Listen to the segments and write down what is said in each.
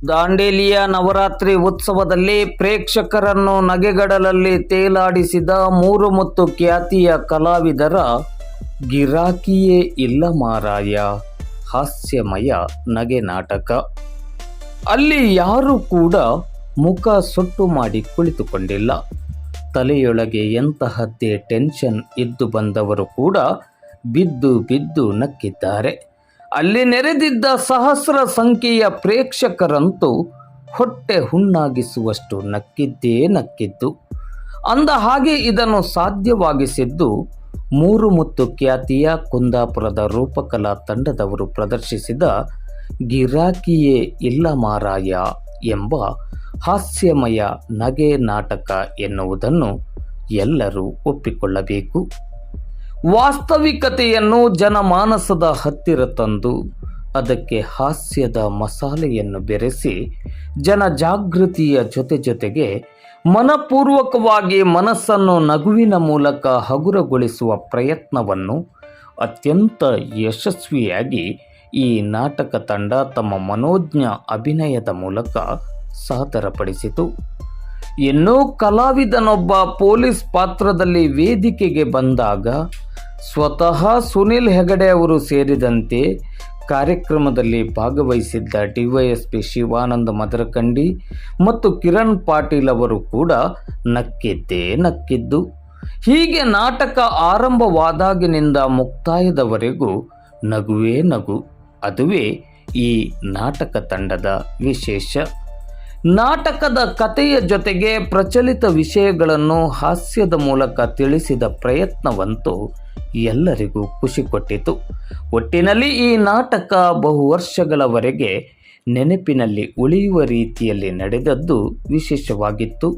ದಾಂಡೇಲಿಯ ನವರಾತ್ರಿ ಉತ್ಸವದಲ್ಲಿ ಪ್ರೇಕ್ಷಕರನ್ನು ನಗೆಗಡಲಲ್ಲಿ ತೇಲಾಡಿಸಿದ ಮೂರು ಮತ್ತು ಖ್ಯಾತಿಯ ಕಲಾವಿದರ ಗಿರಾಕಿಯೇ ಇಲ್ಲ ಮಾರಾಯ ಹಾಸ್ಯಮಯ ನಗೆ ನಾಟಕ. ಅಲ್ಲಿ ಯಾರೂ ಕೂಡ ಮುಖ ಸೊಟ್ಟು ಮಾಡಿ ಕುಳಿತುಕೊಂಡಿಲ್ಲ. ತಲೆಯೊಳಗೆ ಎಂತಹದ್ದೇ ಟೆನ್ಷನ್ ಇದ್ದು ಬಂದವರು ಕೂಡ ಬಿದ್ದು ಬಿದ್ದು ನಕ್ಕಿದ್ದಾರೆ. ಅಲ್ಲಿ ನೆರೆದಿದ್ದ ಸಹಸ್ರ ಸಂಖ್ಯೆಯ ಪ್ರೇಕ್ಷಕರಂತೂ ಹೊಟ್ಟೆ ಹುಣ್ಣಾಗಿಸುವಷ್ಟು ನಕ್ಕಿದ್ದೇ ನಕ್ಕಿದ್ದು. ಅಂದ ಹಾಗೆ ಇದನ್ನು ಸಾಧ್ಯವಾಗಿಸಿದ್ದು ಮೂರು ಮುತ್ತು ಖ್ಯಾತಿಯ ಕುಂದಾಪುರದ ರೂಪಕಲಾ ತಂಡದವರು ಪ್ರದರ್ಶಿಸಿದ ಗಿರಾಕಿಯೇ ಇಲ್ಲ ಮಾರಾಯ ಎಂಬ ಹಾಸ್ಯಮಯ ನಗೆ ನಾಟಕ ಎನ್ನುವುದನ್ನು ಎಲ್ಲರೂ ಒಪ್ಪಿಕೊಳ್ಳಬೇಕು. ವಾಸ್ತವಿಕತೆಯನ್ನು ಜನಮಾನಸದ ಹತ್ತಿರ ತಂದು ಅದಕ್ಕೆ ಹಾಸ್ಯದ ಮಸಾಲೆಯನ್ನು ಬೆರೆಸಿ ಜನಜಾಗೃತಿಯ ಜೊತೆಗೆ ಮನಪೂರ್ವಕವಾಗಿ ಮನಸ್ಸನ್ನು ನಗುವಿನ ಮೂಲಕ ಹಗುರಗೊಳಿಸುವ ಪ್ರಯತ್ನವನ್ನು ಅತ್ಯಂತ ಯಶಸ್ವಿಯಾಗಿ ಈ ನಾಟಕ ತಂಡ ತಮ್ಮ ಮನೋಜ್ಞ ಅಭಿನಯದ ಮೂಲಕ ಸಾದರಪಡಿಸಿತು. ಇನ್ನು ಕಲಾವಿದನೊಬ್ಬ ಪೊಲೀಸ್ ಪಾತ್ರದಲ್ಲಿ ವೇದಿಕೆಗೆ ಬಂದಾಗ ಸ್ವತಃ ಸುನಿಲ್ ಹೆಗಡೆ ಅವರು ಸೇರಿದಂತೆ ಕಾರ್ಯಕ್ರಮದಲ್ಲಿ ಭಾಗವಹಿಸಿದ್ದ ಡಿವೈಎಸ್ಪಿ ಶಿವಾನಂದ ಮದರಕಂಡಿ ಮತ್ತು ಕಿರಣ್ ಪಾಟೀಲ್ ಅವರು ಕೂಡ ನಕ್ಕಿದ್ದೇ ನಕ್ಕಿದ್ದು. ಹೀಗೆ ನಾಟಕ ಆರಂಭವಾದಾಗಿನಿಂದ ಮುಕ್ತಾಯದವರೆಗೂ ನಗುವೇ ನಗು. ಅದುವೇ ಈ ನಾಟಕ ತಂಡದ ವಿಶೇಷ. ನಾಟಕದ ಕಥೆಯ ಜೊತೆಗೆ ಪ್ರಚಲಿತ ವಿಷಯಗಳನ್ನು ಹಾಸ್ಯದ ಮೂಲಕ ತಿಳಿಸಿದ ಪ್ರಯತ್ನವಂತೂ ಎಲ್ಲರಿಗೂ ಖುಷಿ ಕೊಟ್ಟಿತು. ಒಟ್ಟಿನಲ್ಲಿ ಈ ನಾಟಕ ಬಹು ವರ್ಷಗಳವರೆಗೆ ನೆನಪಿನಲ್ಲಿ ಉಳಿಯುವ ರೀತಿಯಲ್ಲಿ ನಡೆದದ್ದು ವಿಶೇಷವಾಗಿತ್ತು.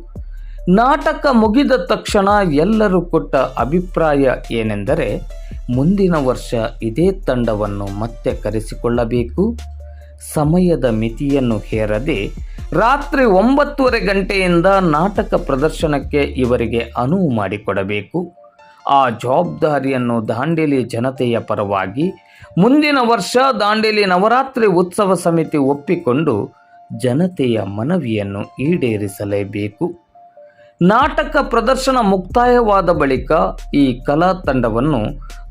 ನಾಟಕ ಮುಗಿದ ತಕ್ಷಣ ಎಲ್ಲರೂ ಕೊಟ್ಟ ಅಭಿಪ್ರಾಯ ಏನೆಂದರೆ, ಮುಂದಿನ ವರ್ಷ ಇದೇ ತಂಡವನ್ನು ಮತ್ತೆ ಕರೆಸಿಕೊಳ್ಳಬೇಕು. ಸಮಯದ ಮಿತಿಯನ್ನು ಹೇರದೆ ರಾತ್ರಿ 9:30 ಗಂಟೆಯಿಂದ ನಾಟಕ ಪ್ರದರ್ಶನಕ್ಕೆ ಇವರಿಗೆ ಅನುವು ಮಾಡಿಕೊಡಬೇಕು. ಆ ಜವಾಬ್ದಾರಿಯನ್ನು ದಾಂಡೇಲಿ ಜನತೆಯ ಪರವಾಗಿ ಮುಂದಿನ ವರ್ಷ ದಾಂಡೇಲಿ ನವರಾತ್ರಿ ಉತ್ಸವ ಸಮಿತಿ ಒಪ್ಪಿಕೊಂಡು ಜನತೆಯ ಮನವಿಯನ್ನು ಈಡೇರಿಸಲೇಬೇಕು. ನಾಟಕ ಪ್ರದರ್ಶನ ಮುಕ್ತಾಯವಾದ ಬಳಿಕ ಈ ಕಲಾ ತಂಡವನ್ನು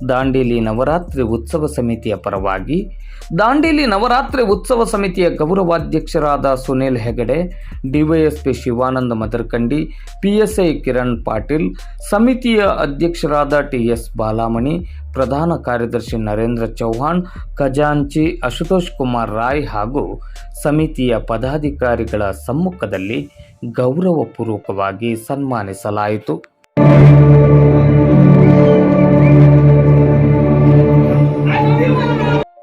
ದಾಂಡೇಲಿ ನವರಾತ್ರಿ ಉತ್ಸವ ಸಮಿತಿಯ ಪರವಾಗಿ ದಾಂಡೇಲಿ ನವರಾತ್ರಿ ಉತ್ಸವ ಸಮಿತಿಯ ಗೌರವಾಧ್ಯಕ್ಷರಾದ ಸುನಿಲ್ ಹೆಗಡೆ, ಡಿವೈಎಸ್ಪಿ ಶಿವಾನಂದ ಮದರಕಂಡಿ, PSI ಕಿರಣ್ ಪಾಟೀಲ್, ಸಮಿತಿಯ ಅಧ್ಯಕ್ಷರಾದ TS ಬಾಲಾಮಣಿ, ಪ್ರಧಾನ ಕಾರ್ಯದರ್ಶಿ ನರೇಂದ್ರ ಚೌಹಾಣ್, ಖಜಾಂಚಿ ಅಶುತೋಷ್ ಕುಮಾರ್ ರಾಯ್ ಹಾಗೂ ಸಮಿತಿಯ ಪದಾಧಿಕಾರಿಗಳ ಸಮ್ಮುಖದಲ್ಲಿ ಗೌರವಪೂರ್ವಕವಾಗಿ ಸನ್ಮಾನಿಸಲಾಯಿತು.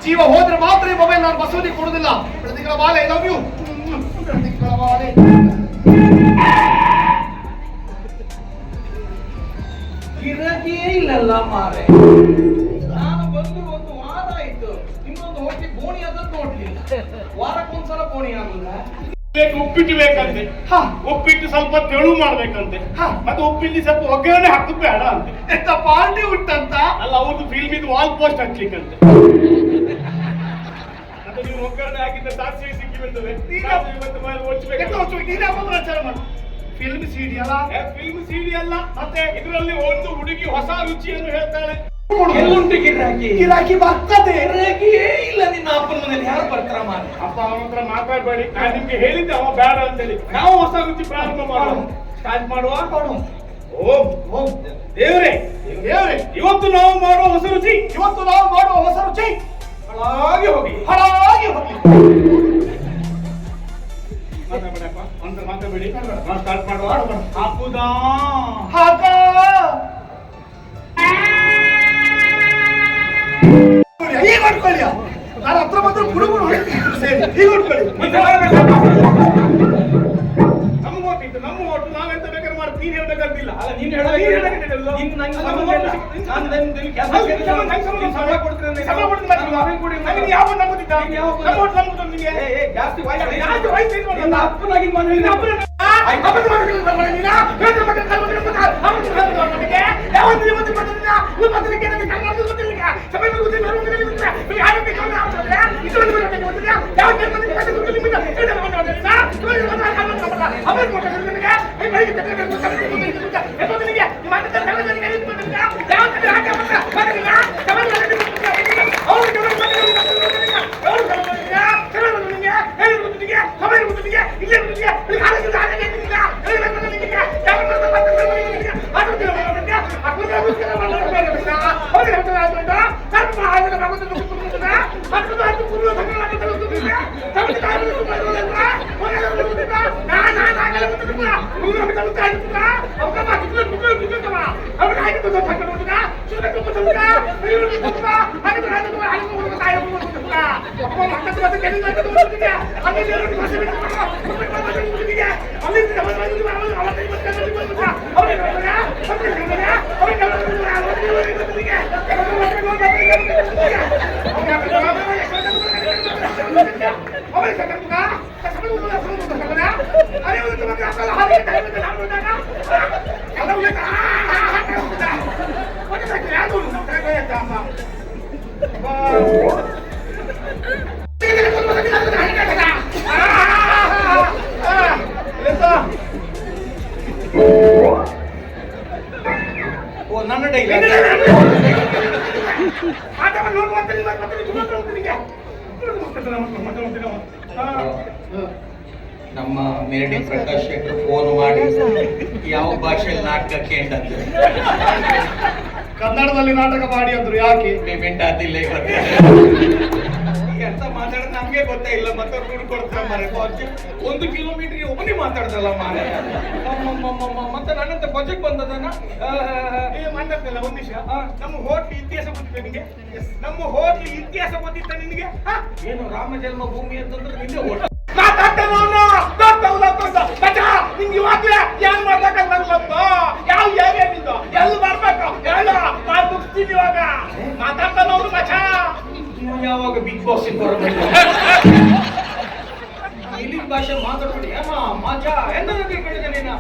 ಜೀವ ಹೋದ್ರೆ ಮಾತ್ರ ಈ ಮೊಬೈಲ್ ನಾನು ಬಸವನಿ ಕೊಡುದಿಲ್ಲ. ಪ್ರತಿಗಳ ಬಾಲೆ ಐ ಲವ್ ಯು. ಪ್ರತಿಗಳ ಬಾಲೆ ಗಿರಾಕಿಯೇ ಇಲ್ಲಲ್ಲ ಮಾರೆ. ನಾನು ಬಂದು ಒಂದು ವಾರ ಆಯ್ತು, ನಿಮ್ಮೊಂದು ಹೋಗಿ ಬೋಣಿ ಅದನ್ನು ನೋಡ್ಲಿಲ್ಲ. ವಾರಕ್ಕೊಂದ್ಸಲ ಬೋಣಿ ಆಗುದ? ಉಪ್ಪಿಟ್ಟು ಬೇಕಂತೆ. ಉಪ್ಪಿಟ್ಟು ಸ್ವಲ್ಪ ತೆಳು ಮಾಡ್ಬೇಕಂತೆ. ಮತ್ತೆ ಉಪ್ಪಿಟ್ಟು ಸ್ವಲ್ಪ ಒಗ್ಗರಣೆ ಹಾಕುದು ಬೇಡ ಅಂತೆ. ಎಂತ ಪಾರ್ಟಿ ಉಂಟಂತ? ಅಲ್ಲ, ಅವ್ರದ್ದು ಫಿಲ್ಮ್ ಇದು ವಾಲ್ ಪೋಸ್ಟ್ ಹಚ್ಲಿಕ್ಕಂತೆ. ಅದು ನೀವು ಒಗ್ಗರಣೆ ಹಾಕಿದ್ರೆ ಸಾಕ್ಷಿ ಸಿಕ್ಕಿ ಬರ್ತದೆ. ಫಿಲ್ಮ್ ಸಿಡಿ ಅಲ್ಲ? ಫಿಲ್ಮ್ ಸಿಡಿ ಅಲ್ಲ, ಮತ್ತೆ ಇದರಲ್ಲಿ ಒಂದು ಹುಡುಗಿ ಹೊಸ ರುಚಿಯನ್ನು ಹೇಳ್ತಾಳೆ. ಎಲ್ಲುಂಟು ಗಿರಾಕಿ? ಗಿರಾಕಿ ಬರ್ತದೆ. ಗಿರಾಕಿಯೇ ಇಲ್ಲ. ನಿನ್ನ ಅಪ್ಪನ ಮನೇಲಿ ಯಾರು ಬರ್ತಾರ ಮಾರೆ? ಅಪ್ಪ ಅವನ ಹತ್ರ ಮಾತಾಡ್ಬೇಡಿ. ನಾನು ನಿಮ್ಗೆ ಹೇಳಿದ್ದೆ ಅವ ಬೇಡ ಅಂತೇಳಿ. ನಾವು ಹೊಸ ರುಚಿ ಪ್ರಾರಂಭ ಮಾಡೋಣ. ಸ್ಟಾರ್ಟ್ ಮಾಡುವ. ಓಂ ಓಂ ದೇವರೇ, ದೇವರೇ, ಇವತ್ತು ನಾವು ಮಾಡುವ ಹೊಸ ರುಚಿ, ಇವತ್ತು ನಾವು ಮಾಡುವ ಹೊಸ ರುಚಿ ಹಾಳಾಗಿ ಹೋಗಿ, ಹಾಳಾಗಿ ಹೋಗಿ. ಮಾತಾಡ್ಬೇಡಪ್ಪ, ಅಂತ ಮಾತಾಡ್ಬೇಡಿ. ನಾವು ಸ್ಟಾರ್ಟ್ ಮಾಡುವ. ಹಾಕುದಾ ಹಾಕ ಈಗ ಹೊಡ್ಕೊಳ್ಳಿ. ನಾನು ಹತ್ರ ಮಾತ್ರ ಗುಡುಗುಡು ಈಗ ಹೊಡ್ಕೊಳ್ಳಿ. ನಮ್ಮ ಓಟ್ ಇತ್ತು, ನಮ್ಮ ಓಟು ನಾವೆಂತ ಬೇಕಾದ್ರೆ ಮಾಡಿ. ನೀನ್ ಹೇಳ್ಬೇಕಂತಿಲ್ಲ. ಅಲ್ಲ, ನೀನ್ ಸಂಬಳ ಕೊಡ್ತೀನಿ. ಯಾವ ನಂಬುದಿದ್ದ? ನಮ್ಮ ಓಟ್ ನಂಬುದು ನಿಮಗೆ ಜಾಸ್ತಿ ನನ್ನ ಡೈಲಾಗ್ ನಮ್ಮ ಮೇರಡಿ ಪ್ರಕಾಶ್ ಶೆಟ್ಟರ್ ಫೋನ್ ಮಾಡಿ ಯಾವ ಭಾಷೆಯಲ್ಲಿ ನಾಟಕ ಕೇಂಟಂತ ಕನ್ನಡದಲ್ಲಿ ನಾಟಕ ಮಾಡಿ ಅಂದ್ರು. ಯಾಕೆ ಪೇಮೆಂಟ್ ಆದಿಲ್ಲ ಈಗ ಅಂತ ಮಾತಾಡೋದು ನಮ್ಗೆ ಗೊತ್ತೇ ಇಲ್ಲ. ಮತ್ತೆ ದುಡ್ಡು ಕೊಡ್ತಾರೆ ಮಾರೆ. 1 ಕಿಲೋಮೀಟರ್ ಒಬ್ಬನೇ ಮಾತಾಡ್ದಲ್ಲ ಮಾರೆ. ಮತ್ತೆ ನನ್ನಂತ ಪ್ರೊಜೆಕ್ಟ್ ಬಂದದನ್ನ ಮಾತಾಡ್ತಿಲ್ಲ. ಒಂದ್ ನಿಮಿಷ, ನಮ್ಮ ಹೋಟ್ಲ್ ಇತಿಹಾಸ ಗೊತ್ತಿತ್ತ ನಿನಗೆ? ನಮ್ಮ ಹೋಟ್ಲ್ ಇತಿಹಾಸ ಗೊತ್ತಿತ್ತ ನಿನಗೆ? ಏನು ರಾಮ ಜನ್ಮ ಭೂಮಿ ಅಂತಂದ್ರೆ ನಿಂದೆ ಹೋಟ್ಲ್ ನಿಂಗೆ ಇವಾಗ್ಲೇ ಏನ್ ಮಾಡ್ಬೇಕಂತ ಗೊತ್ತು? ಯಾವ ಏರಿಯಾ ನಿಂದು? ಎಲ್ಲಿ ಬರ್ಬೇಕು ಹೇಳ, ನಾನು ಮುಗಿಸ್ತೀನಿ ಇವಾಗ. ಮಾತಾಡ್ತಾನ ಅವ್ರು ಮಚ. ಯಾವಾಗ ಬಿಗ್ ಬಾಸ್ ಬರಬೇಕು ಇಲ್ಲಿ ಭಾಷೆ ಮಾತಾಡ್ಬಿಡಿ. ಮಜಾ ಎಂತ ನೀನು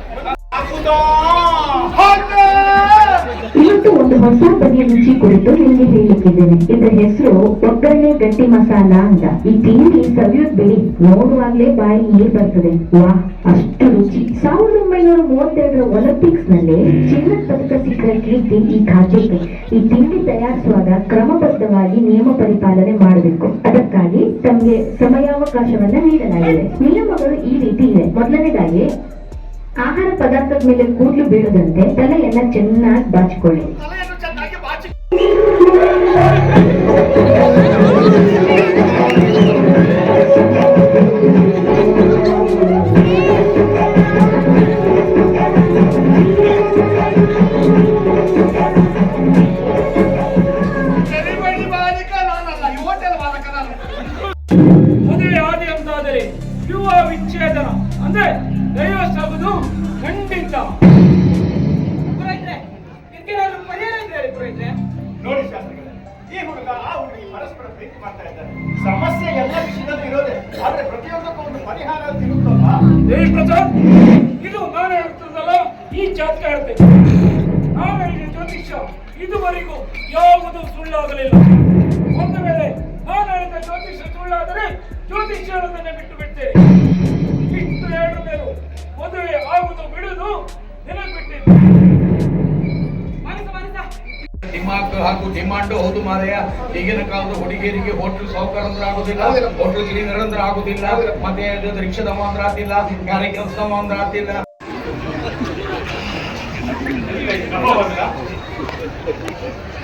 ಇವತ್ತು ಒಂದು ಹೊಸ ಬಗೆಯ ರುಚಿ ಕುರಿತು ನಿಮಗೆ ಹೇಳಲಿಕ್ಕಿದ್ದೇನೆ. ಇದರ ಹೆಸರು ಒಗ್ಗರಣೆ ಗಟ್ಟಿ ಮಸಾಲ ಅಂತ. ಈ ತಿಂಡಿ ಸವಿಯೋದ್ ಬಿಡಿ, ನೋಡುವಾಗ್ಲೇ ಬಾಯಿ ನೀರ್ ಬರ್ತದೆ. ವಾಹ್, ಅಷ್ಟು ರುಚಿ. 1932 ಒಲಿಂಪಿಕ್ಸ್ ನಲ್ಲಿ ಚಿನ್ನದ ಪದಕ ಸಿಕ್ಕ ಕೀರ್ತಿ ಈ ಖಾದ್ಯಕ್ಕೆ. ಈ ತಿಂಡಿ ತಯಾರಿಸುವಾಗ ಕ್ರಮಬದ್ಧವಾಗಿ ನಿಯಮ ಪರಿಪಾಲನೆ ಮಾಡಬೇಕು. ಅದಕ್ಕಾಗಿ ತಮಗೆ ಸಮಯಾವಕಾಶವನ್ನ ನೀಡಲಾಗಿದೆ. ನಿಯಮಗಳು ಈ ರೀತಿ ಇದೆ. ಮೊದಲನೇದಾಗಿ, ಆಹಾರ ಪದಾರ್ಥದ ಮೇಲೆ ಕೂದಲು ಬೀಳದಂತೆ ತಲೆಯನ್ನ ಚೆನ್ನಾಗಿ ಬಾಚಿಕೊಳ್ಳಿ. ತಲೆಯನ್ನು ಚೆನ್ನಾಗಿ ಬಾಚಿ ಮದುವೆ ಆದಿ ಅಂತಾದರೆ ವಿವಾಹ ವಿಚ್ಛೇದನ ಅಂದ್ರೆ ಡೈವರ್ಸ್ ಆಗುದು ಖಂಡಿತ. ನೋಡಿ ಶಾಸ್ತ್ರಿಗಳೇ, ಈ ಹುಡುಗ ಆ ಹುಡುಗಿ ಪರಸ್ಪರ ಪ್ರೀತಿ ಮಾಡ್ತಾ ಇದ್ದಾರೆ. ಸಮಸ್ಯೆ ಎಲ್ಲ ವಿಷಯದಲ್ಲೂ ಇರೋದೆ, ಆದ್ರೆ ಪ್ರತಿಯೊಂದಕ್ಕೂ ಒಂದು ಪರಿಹಾರ ಸಿಗುತ್ತಲ್ಲ. ದೇವಿ ಪ್ರಸಾದ್, ಇದು ನಾನು ಹೇಳ್ತಿದ್ದಲ್ಲ, ಈ ಜಾತಕ ಹೇಳ್ತೇನೆ. ನಾನು ಹೇಳಿದ ಜ್ಯೋತಿಷ್ಯ ಇದುವರೆಗೂ ಯಾವುದು ಸುಳ್ಳಾಗಲಿಲ್ಲ. ಒಂದು ವೇಳೆ ನಾನು ಹೇಳಿದ ಜ್ಯೋತಿಷ್ಯ ಸುಳ್ಳಾದರೆ ಜ್ಯೋತಿಷ್ಯ ಹೇಳೋದನ್ನೇ ಬಿಟ್ಟು ಬಿಡ್ತೇನೆ. ಇಷ್ಟು ಹೇಳಿದ ಮೇಲೂ ಮದುವೆ ಆಗುದು ಬಿಡುದು ನೆನಪಿಟ್ಟಿದ್ದೆ. ದಿಮಾಕ್ ಹಾಗೂ ಡಿಮಾಂಡ್ ಹೌದು ಮಾರಯ್ಯ. ಈಗಿನ ಕಾಲದ ಹುಡುಗಿಯರಿಗೆ ಹೋಟ್ಲ್ ಸಾವುಕಾರ ಅಂದ್ರೆ ಆಗುದಿಲ್ಲ, ಹೋಟ್ಲ್ ಕ್ಲೀನರ್ ಅಂದ್ರೆ ಆಗುದಿಲ್ಲ, ಮತ್ತೆ ರಿಕ್ಷಾದವ ಅಂದ್ರೆ ಆತಿಲ್ಲ, ಗಾಡಿ ಕೆಲಸದವ ಅಂದ್ರೆ ಆತಿಲ್ಲ.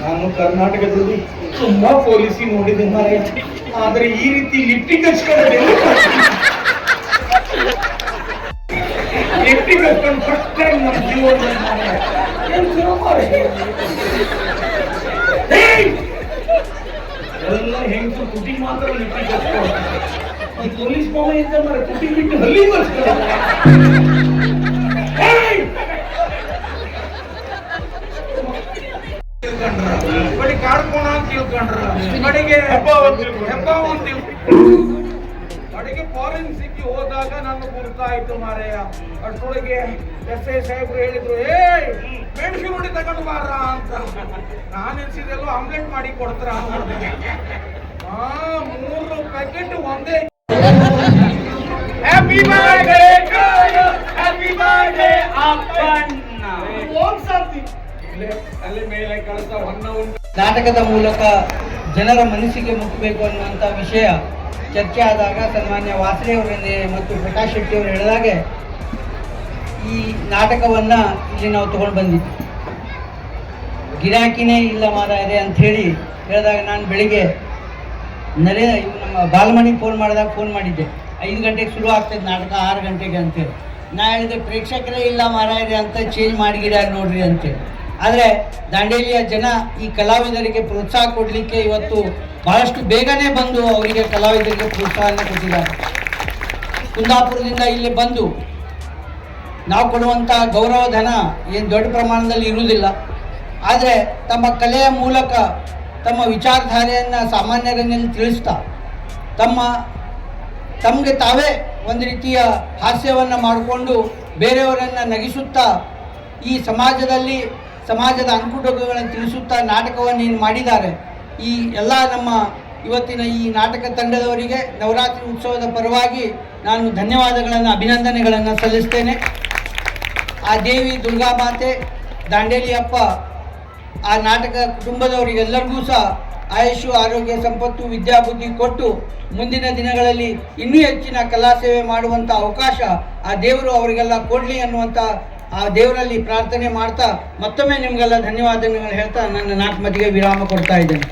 ನಾನು ಕರ್ನಾಟಕದಲ್ಲಿ ತುಂಬಾ ಪೊಲೀಸಿ ನೋಡಿದೆ ಮಾರಯ್ಯ, ಆದ್ರೆ ಈ ರೀತಿ ಲಿಫ್ಟಿಂಗ್ ಹಚ್ಕೊಂಡು ಲಿಫ್ಟಿಂಗ್ ಹಚ್ಕೊಂಡು ಫಸ್ಟ್ ಟೈಮ್ ನಮ್ಮ ಜೀವನದಲ್ಲಿ ಎಲ್ಲ ಹೆಂಗಸು ಕುಟಿ ಮಾತ್ರ ಲಿಫ್ಟಿಂಗ್ ಹಚ್ಕೊಂಡು ಪೊಲೀಸ್ ಮಾವ ಇದ್ದ ಮರ ಕುಟಿ ಬಿಟ್ಟು ಹಲ್ಲಿ ಬಡಿ ಕಾಡ್ಕೋಣ ಅಂತ ತಿಳ್ಕೊಂಡ್ರ ಕಡೆಗೆ ಕಡೆಗೆ ಫಾರೆನ್ಸಿಕ್ ಹೋದಾಗ ನನ್ನ ಗುರ್ತಾಯ್ತು ಮಾರಯ್ಯ. ಅಷ್ಟೊಳಗೆ SI ಸಾಹೇಬ್ರು ಹೇಳಿದ್ರು, ಮೆಣಸು ನೋಡಿ ತಗೊಂಡು ಬಾರ ಅಂತ. ನಾನು ಎನ್ಸಿದೆಲ್ಲೋ ಆಮ್ಲೆಟ್ ಮಾಡಿ ಕೊಡ್ತಾರ. 3 ಪ್ಯಾಕೆಟ್ ಒಂದೇ happy birthday to you happy birthday Appanna Om Shanti ಅಲ್ಲಿ ಮೇಲೆ ಕಳಸ ಹೊನ್ನ ಉಂಟು. ನಾಟಕದ ಮೂಲಕ ಜನರ ಮನಸ್ಸಿಗೆ ಮುಟ್ಟಬೇಕು ಅನ್ನುವಂಥ ವಿಷಯ ಚರ್ಚೆ ಆದಾಗ ಸನ್ಮಾನ್ಯ ವಾಸರೆಯವರನ್ನೇ ಮತ್ತು ಪ್ರಕಾಶ್ ಶೆಟ್ಟಿಯವರು ಹೇಳಿದಾಗೆ ಈ ನಾಟಕವನ್ನು ಇಲ್ಲಿ ನಾವು ತೊಗೊಂಡು ಬಂದಿದ್ವಿ. ಗಿರಾಕಿನೇ ಇಲ್ಲ ಮಾರಾಯರೆ ಅಂಥೇಳಿ ಹೇಳಿದಾಗ ನಾನು ಬೆಳಿಗ್ಗೆ ನಮ್ಮ ಬಾಲಮಣಿ ಫೋನ್ ಮಾಡಿದ್ದೆ 5 ಗಂಟೆಗೆ ಶುರು ಆಗ್ತದೆ ನಾಟಕ 6 ಗಂಟೆಗೆ ಅಂತೇಳಿ. ನಾ ಹೇಳಿದೆ ಪ್ರೇಕ್ಷಕರೇ ಇಲ್ಲ ಮಾರಾಯರೆ ಅಂತ ಚೇಂಜ್ ಮಾಡಿಗಿದ್ದಾರೆ ನೋಡ್ರಿ ಅಂತೇಳಿ. ಆದರೆ ದಾಂಡೇಲಿಯ ಜನ ಈ ಕಲಾವಿದರಿಗೆ ಪ್ರೋತ್ಸಾಹ ಕೊಡಲಿಕ್ಕೆ ಇವತ್ತು ಬಹಳಷ್ಟು ಬೇಗನೆ ಬಂದು ಅವರಿಗೆ ಕಲಾವಿದರಿಗೆ ಪ್ರೋತ್ಸಾಹನ ಕೊಟ್ಟಿದ್ದಾರೆ. ಕುಂದಾಪುರದಿಂದ ಇಲ್ಲಿ ಬಂದು ನಾವು ಕೊಡುವಂಥ ಗೌರವ ಧನ ಏನು ದೊಡ್ಡ ಪ್ರಮಾಣದಲ್ಲಿ ಇರುವುದಿಲ್ಲ. ಆದರೆ ತಮ್ಮ ಕಲೆಯ ಮೂಲಕ ತಮ್ಮ ವಿಚಾರಧಾರೆಯನ್ನು ಸಾಮಾನ್ಯರನ್ನೆಲ್ಲ ತಿಳಿಸ್ತಾ ತಮಗೆ ತಾವೇ ಒಂದು ರೀತಿಯ ಹಾಸ್ಯವನ್ನು ಮಾಡಿಕೊಂಡು ಬೇರೆಯವರನ್ನು ನಗಿಸುತ್ತಾ ಈ ಸಮಾಜದ ಅಂಕುಡೊಂಕುಗಳನ್ನು ತಿಳಿಸುತ್ತಾ ನಾಟಕವನ್ನು ಏನು ಮಾಡಿದ್ದಾರೆ. ಈ ಎಲ್ಲ ನಮ್ಮ ಇವತ್ತಿನ ಈ ನಾಟಕ ತಂಡದವರಿಗೆ ನವರಾತ್ರಿ ಉತ್ಸವದ ಪರವಾಗಿ ನಾನು ಧನ್ಯವಾದಗಳನ್ನು ಅಭಿನಂದನೆಗಳನ್ನು ಸಲ್ಲಿಸ್ತೇನೆ. ಆ ದೇವಿ ದುರ್ಗಾ ಮಾತೆ ದಾಂಡೇಲಿಯಪ್ಪ ಆ ನಾಟಕ ಕುಟುಂಬದವರಿಗೆಲ್ಲರಿಗೂ ಸಹ ಆಯುಷು ಆರೋಗ್ಯ ಸಂಪತ್ತು ವಿದ್ಯಾಬುದ್ಧಿ ಕೊಟ್ಟು ಮುಂದಿನ ದಿನಗಳಲ್ಲಿ ಇನ್ನೂ ಹೆಚ್ಚಿನ ಕಲಾ ಸೇವೆ ಮಾಡುವಂಥ ಅವಕಾಶ ಆ ದೇವರು ಅವರಿಗೆಲ್ಲ ಕೊಡಲಿ ಅನ್ನುವಂಥ ಆ ದೇವರಲ್ಲಿ ಪ್ರಾರ್ಥನೆ ಮಾಡ್ತಾ ಮತ್ತೊಮ್ಮೆ ನಿಮಗೆಲ್ಲ ಧನ್ಯವಾದಗಳು ಹೇಳ್ತಾ ನನ್ನ 4 ಮಾತಿಗೆ ವಿರಾಮ ಕೊಡ್ತಾ ಇದ್ದೇನೆ.